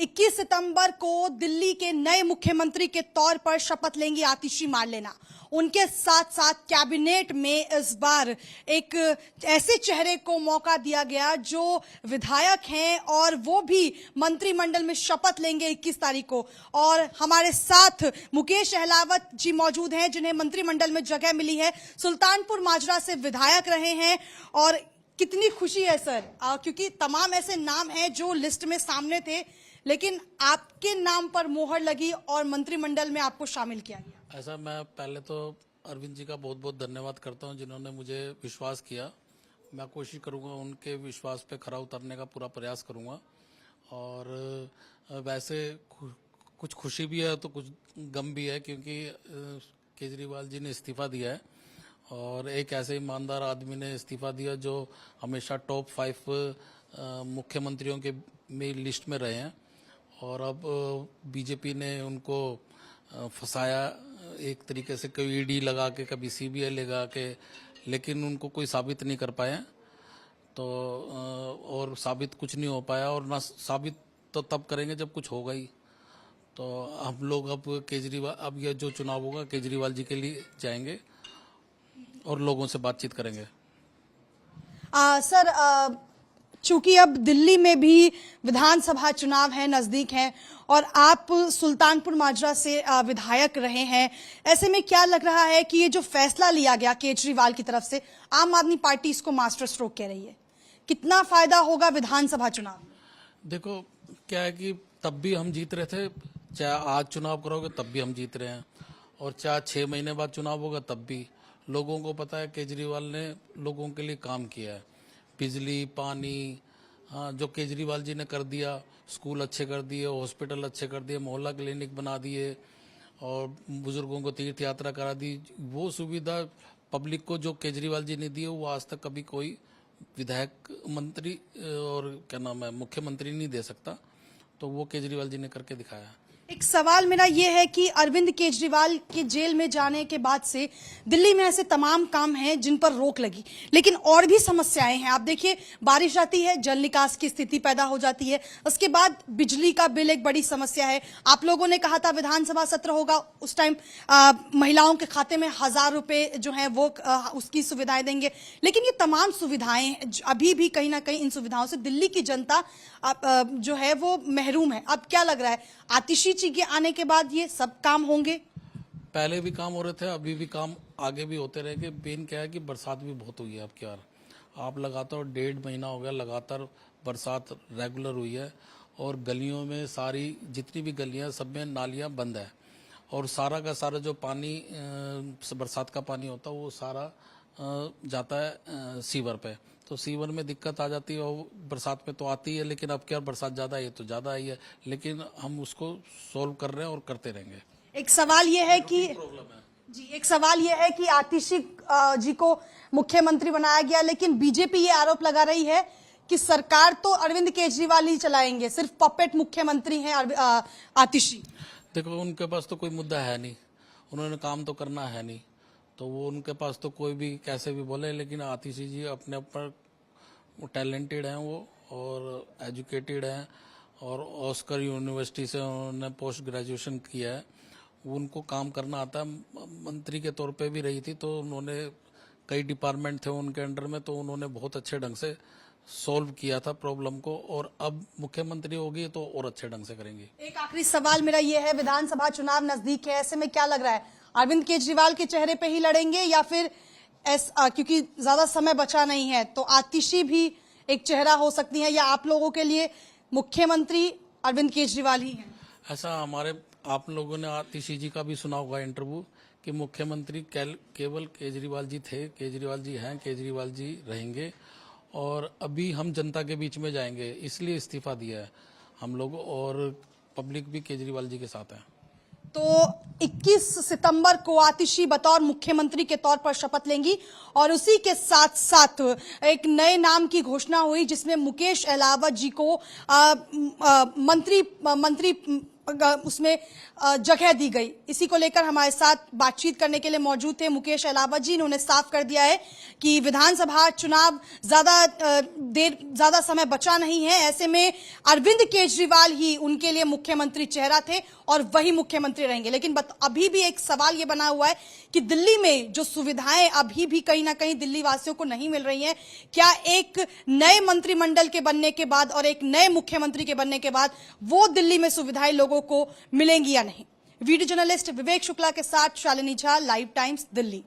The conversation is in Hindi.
21 सितंबर को दिल्ली के नए मुख्यमंत्री के तौर पर शपथ लेंगी आतिशी मारलेना। उनके साथ साथ कैबिनेट में इस बार एक ऐसे चेहरे को मौका दिया गया जो विधायक हैं और वो भी मंत्रिमंडल में शपथ लेंगे 21 तारीख को। और हमारे साथ मुकेश अहलावत जी मौजूद हैं जिन्हें मंत्रिमंडल में जगह मिली है। सुल्तानपुर माजरा से विधायक रहे हैं और कितनी खुशी है सर, क्योंकि तमाम ऐसे नाम हैं जो लिस्ट में सामने थे लेकिन आपके नाम पर मोहर लगी और मंत्रिमंडल में आपको शामिल किया गया। ऐसा मैं पहले तो अरविंद जी का बहुत बहुत धन्यवाद करता हूं जिन्होंने मुझे विश्वास किया। मैं कोशिश करूंगा उनके विश्वास पे खरा उतरने का पूरा प्रयास करूंगा। और वैसे कुछ खुशी भी है तो कुछ गम भी है क्योंकि केजरीवाल जी ने इस्तीफा दिया है और एक ऐसे ईमानदार आदमी ने इस्तीफा दिया जो हमेशा टॉप 5 मुख्यमंत्रियों के में लिस्ट में रहे हैं और अब बीजेपी ने उनको फंसाया एक तरीके से, कभी ईडी लगा के कभी सीबीआई लगा के, लेकिन उनको कोई साबित नहीं कर पाया। तो और साबित कुछ नहीं हो पाया और ना साबित तो तब करेंगे जब कुछ होगा ही। तो हम लोग अब केजरीवाल, अब ये जो चुनाव होगा केजरीवाल जी के लिए जाएंगे और लोगों से बातचीत करेंगे। सर, चूंकि अब दिल्ली में भी विधानसभा चुनाव है, नजदीक है और आप सुल्तानपुर माजरा से विधायक रहे हैं, ऐसे में क्या लग रहा है कि ये जो फैसला लिया गया केजरीवाल की तरफ से, आम आदमी पार्टी इसको मास्टर स्ट्रोक कह रही है, कितना फायदा होगा विधानसभा चुनाव में? देखो क्या है कि तब भी हम जीत रहे थे, चाहे आज चुनाव करोगे तब भी हम जीत रहे हैं और चाहे 6 महीने बाद चुनाव होगा तब भी। लोगों को पता है केजरीवाल ने लोगों के लिए काम किया है, बिजली पानी, हाँ जो केजरीवाल जी ने कर दिया, स्कूल अच्छे कर दिए, हॉस्पिटल अच्छे कर दिए, मोहल्ला क्लिनिक बना दिए और बुजुर्गों को तीर्थ यात्रा करा दी। वो सुविधा पब्लिक को जो केजरीवाल जी ने दी है वो आज तक कभी कोई विधायक, मंत्री और क्या नाम है मुख्यमंत्री नहीं दे सकता। तो वो केजरीवाल जी ने करके दिखाया। एक सवाल मेरा ये है कि अरविंद केजरीवाल के जेल में जाने के बाद से दिल्ली में ऐसे तमाम काम हैं जिन पर रोक लगी, लेकिन और भी समस्याएं हैं। आप देखिए, बारिश आती है, जल निकास की स्थिति पैदा हो जाती है, उसके बाद बिजली का बिल एक बड़ी समस्या है। आप लोगों ने कहा था विधानसभा सत्र होगा, उस टाइम महिलाओं के खाते में 1000 रुपए जो है वो उसकी सुविधाएं देंगे, लेकिन ये तमाम सुविधाएं अभी भी कहीं ना कहीं इन सुविधाओं से दिल्ली की जनता जो है वो महरूम है। अब क्या लग रहा है, आतिशी जी के आने के बाद ये सब काम होंगे? पहले भी काम हो रहे थे, अभी भी काम आगे भी होते रहेंगे। मेन क्या है कि बरसात भी बहुत हुई है अब की बार। आप लगातार 1.5 महीना हो गया लगातार बरसात रेगुलर हुई है और गलियों में सारी जितनी भी गलियां सब में नालियां बंद है और सारा का सारा जो पानी बरसात का पानी होता है वो सारा जाता है सीवर पे। तो सीवर में दिक्कत आ जाती है और बरसात में तो आती है, लेकिन अब क्या बरसात ज्यादा आई है तो ज्यादा आई है, लेकिन हम उसको सोल्व कर रहे हैं और करते रहेंगे। एक सवाल ये है कि जी, एक सवाल ये है कि आतिशी जी को मुख्यमंत्री बनाया गया, लेकिन बीजेपी ये आरोप लगा रही है कि सरकार तो अरविंद केजरीवाल ही चलाएंगे, सिर्फ पपेट मुख्यमंत्री हैं आतिशी। देखो उनके पास तो कोई मुद्दा है नहीं, उन्होंने काम तो करना है नहीं, तो वो उनके पास तो कोई भी कैसे भी बोले। लेकिन आतिशी जी अपने ऊपर टैलेंटेड हैं वो और एजुकेटेड हैं और ऑस्कर यूनिवर्सिटी से उन्होंने पोस्ट ग्रेजुएशन किया है, उनको काम करना आता है। मंत्री के तौर पे भी रही थी तो उन्होंने कई डिपार्टमेंट थे उनके अंडर में, तो उन्होंने बहुत अच्छे ढंग से सॉल्व किया था प्रॉब्लम को और अब मुख्यमंत्री होगी तो और अच्छे ढंग से करेंगे। एक आखिरी सवाल मेरा ये है, विधानसभा चुनाव नजदीक है, ऐसे में क्या लग रहा है, अरविंद केजरीवाल के चेहरे पे ही लड़ेंगे या फिर क्योंकि ज्यादा समय बचा नहीं है तो आतिशी भी एक चेहरा हो सकती है, या आप लोगों के लिए मुख्यमंत्री अरविंद केजरीवाल ही हैं? ऐसा हमारे आप लोगों ने आतिशी जी का भी सुना होगा इंटरव्यू कि मुख्यमंत्री केवल केजरीवाल जी थे, केजरीवाल जी हैं, केजरीवाल जी रहेंगे और अभी हम जनता के बीच में जाएंगे इसलिए इस्तीफा दिया है हम लोग और पब्लिक भी केजरीवाल जी के साथ है। तो 21 सितंबर को आतिशी बतौर मुख्यमंत्री के तौर पर शपथ लेंगी और उसी के साथ साथ एक नए नाम की घोषणा हुई जिसमें मुकेश अहलावत जी को मंत्री उसमें जगह दी गई। इसी को लेकर हमारे साथ बातचीत करने के लिए मौजूद थे मुकेश अहलावत जी। इन्होंने साफ कर दिया है कि विधानसभा चुनाव ज्यादा समय बचा नहीं है, ऐसे में अरविंद केजरीवाल ही उनके लिए मुख्यमंत्री चेहरा थे और वही मुख्यमंत्री रहेंगे। लेकिन अभी भी एक सवाल ये बना हुआ है कि दिल्ली में जो सुविधाएं अभी भी कहीं ना कहीं दिल्ली वासियों को नहीं मिल रही हैं, क्या एक नए मंत्रिमंडल के बनने के बाद और एक नए मुख्यमंत्री के बनने के बाद वो दिल्ली में सुविधाएं लोगों को मिलेंगी या नहीं। वीडियो जर्नलिस्ट विवेक शुक्ला के साथ शालिनी झा, लाइव टाइम्स, दिल्ली।